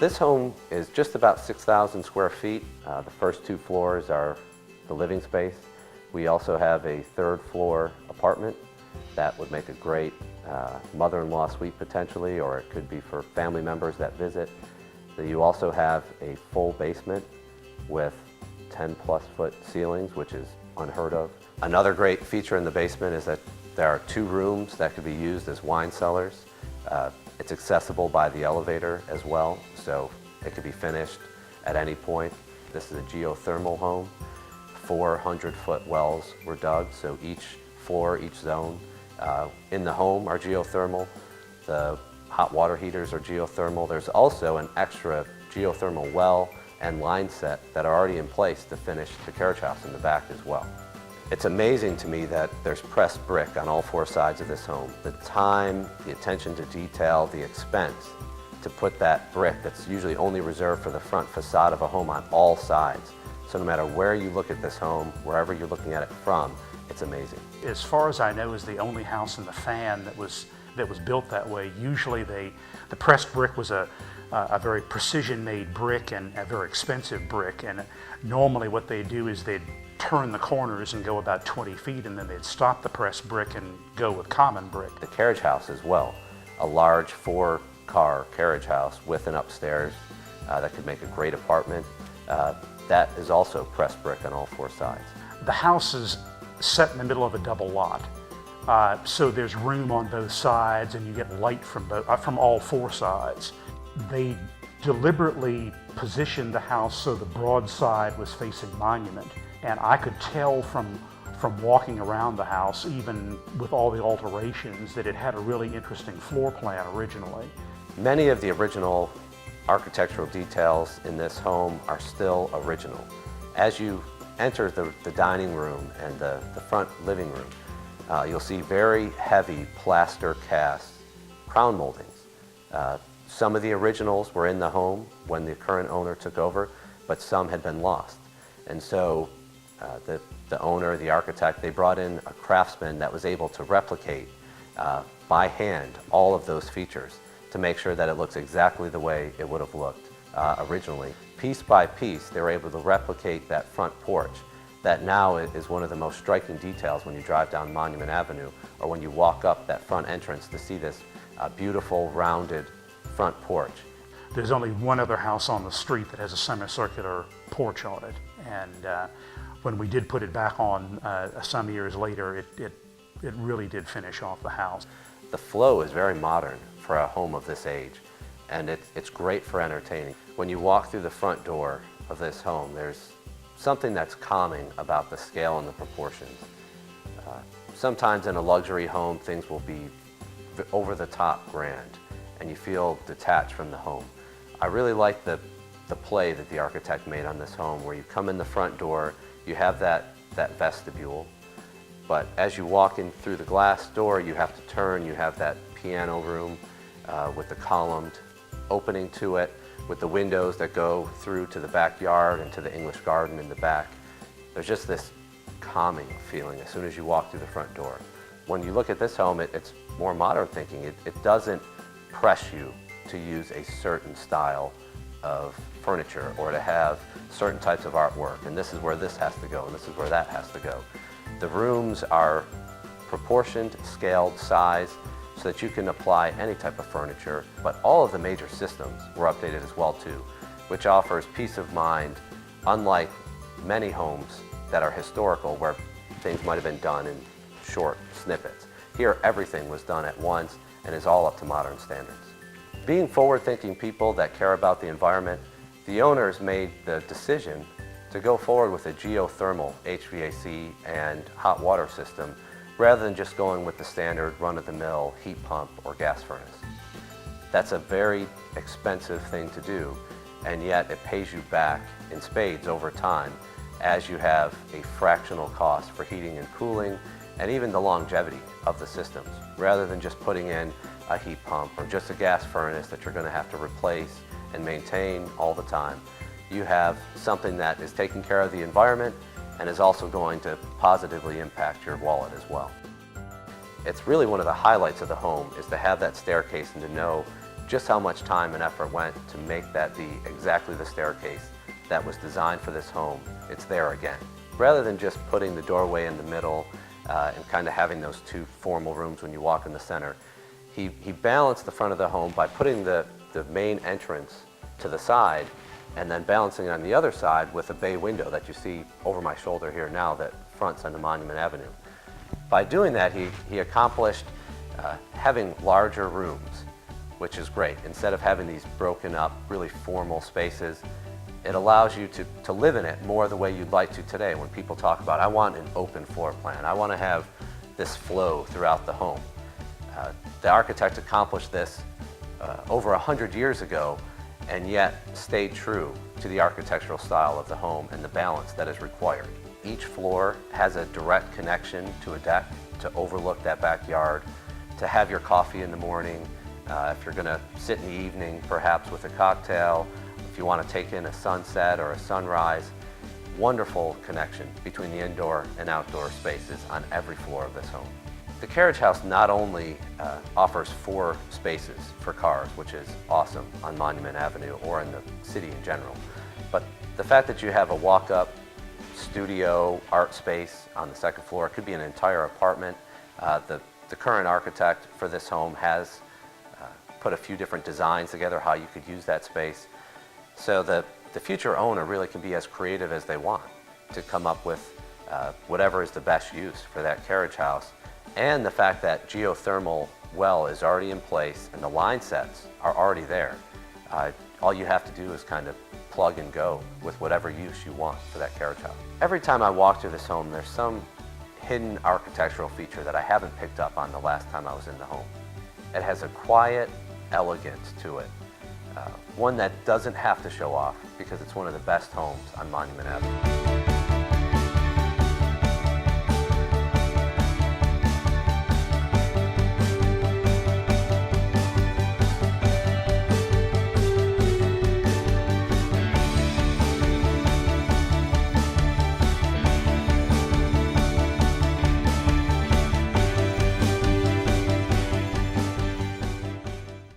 This home is just about 6,000 square feet. The first 2 floors are the living space. We also have a 3rd floor apartment that would make a great mother-in-law suite potentially, or it could be for family members that visit. You also have a full basement with 10+ foot ceilings, which is unheard of. Another great feature in the basement is that there are 2 rooms that could be used as wine cellars. It's accessible by the elevator as well, so it could be finished at any point. This is a geothermal home. 400-foot wells were dug, so each floor, each zone in the home are geothermal. The hot water heaters are geothermal. There's also an extra geothermal well and line set that are already in place to finish the carriage house in the back as well. It's amazing to me that there's pressed brick on all 4 sides of this home. The time, the attention to detail, the expense to put that brick that's usually only reserved for the front facade of a home on all sides. So no matter where you look at this home, wherever you're looking at it from, it's amazing. As far as I know, is the only house in the fan that was built that way. Usually the pressed brick was a very precision-made brick and a very expensive brick, and normally what they do is they'd turn the corners and go about 20 feet, and then they'd stop the pressed brick and go with common brick. The carriage house as well, a large 4-car carriage house with an upstairs that could make a great apartment. That is also pressed brick on all 4 sides. The house is set in the middle of a double lot, so there's room on both sides, and you get light from all 4 sides. They deliberately positioned the house so the broad side was facing Monument, and I could tell from walking around the house, even with all the alterations, that it had a really interesting floor plan originally. Many of the original architectural details in this home are still original. As you enter the dining room and the front living room, you'll see very heavy plaster cast crown moldings. Some of the originals were in the home when the current owner took over, but some had been lost. And so the owner, the architect, they brought in a craftsman that was able to replicate by hand all of those features to make sure that it looks exactly the way it would have looked originally. Piece by piece, they were able to replicate that front porch that now is one of the most striking details when you drive down Monument Avenue or when you walk up that front entrance to see this beautiful, rounded front porch. There's only one other house on the street that has a semicircular porch on it, and when we did put it back on some years later, it really did finish off the house. The flow is very modern for a home of this age, and it's great for entertaining. When you walk through the front door of this home, there's something that's calming about the scale and the proportions. Sometimes in a luxury home, things will be over-the-top grand, and you feel detached from the home. I really like the play that the architect made on this home, where you come in the front door, you have that vestibule, but as you walk in through the glass door, you have to turn, you have that piano room with the columned opening to it, with the windows that go through to the backyard and to the English garden in the back. There's just this calming feeling as soon as you walk through the front door. When you look at this home, it's more modern thinking. It doesn't press you to use a certain style of furniture or to have certain types of artwork, and this is where this has to go and this is where that has to go. The rooms are proportioned, scaled, sized, so that you can apply any type of furniture, but all of the major systems were updated as well too, which offers peace of mind, unlike many homes that are historical where things might have been done in short snippets. Here everything was done at once and is all up to modern standards. Being forward-thinking people that care about the environment, the owners made the decision to go forward with a geothermal HVAC and hot water system rather than just going with the standard run-of-the-mill heat pump or gas furnace. That's a very expensive thing to do, and yet it pays you back in spades over time as you have a fractional cost for heating and cooling and even the longevity of the systems, rather than just putting in a heat pump or just a gas furnace that you're going to have to replace and maintain all the time. You have something that is taking care of the environment and is also going to positively impact your wallet as well. It's really one of the highlights of the home is to have that staircase and to know just how much time and effort went to make that be exactly the staircase that was designed for this home. It's there again. Rather than just putting the doorway in the middle and kind of having those two formal rooms when you walk in the center, he balanced the front of the home by putting the main entrance to the side and then balancing it on the other side with a bay window that you see over my shoulder here now that fronts onto Monument Avenue. By doing that, he accomplished having larger rooms, which is great. Instead of having these broken up, really formal spaces, it allows you to live in it more the way you'd like to today. When people talk about, I want an open floor plan, I want to have this flow throughout the home. The architect accomplished this over 100 years ago, and yet stayed true to the architectural style of the home and the balance that is required. Each floor has a direct connection to a deck to overlook that backyard, to have your coffee in the morning, if you're going to sit in the evening perhaps with a cocktail, if you want to take in a sunset or a sunrise. Wonderful connection between the indoor and outdoor spaces on every floor of this home. The carriage house not only offers 4 spaces for cars, which is awesome on Monument Avenue or in the city in general, but the fact that you have a walk-up studio art space on the 2nd floor, it could be an entire apartment. The current architect for this home has put a few different designs together how you could use that space. So the future owner really can be as creative as they want to come up with whatever is the best use for that carriage house. And the fact that geothermal well is already in place and the line sets are already there. All you have to do is kind of plug and go with whatever use you want for that carriage house. Every time I walk through this home, there's some hidden architectural feature that I haven't picked up on the last time I was in the home. It has a quiet elegance to it, one that doesn't have to show off because it's one of the best homes on Monument Avenue.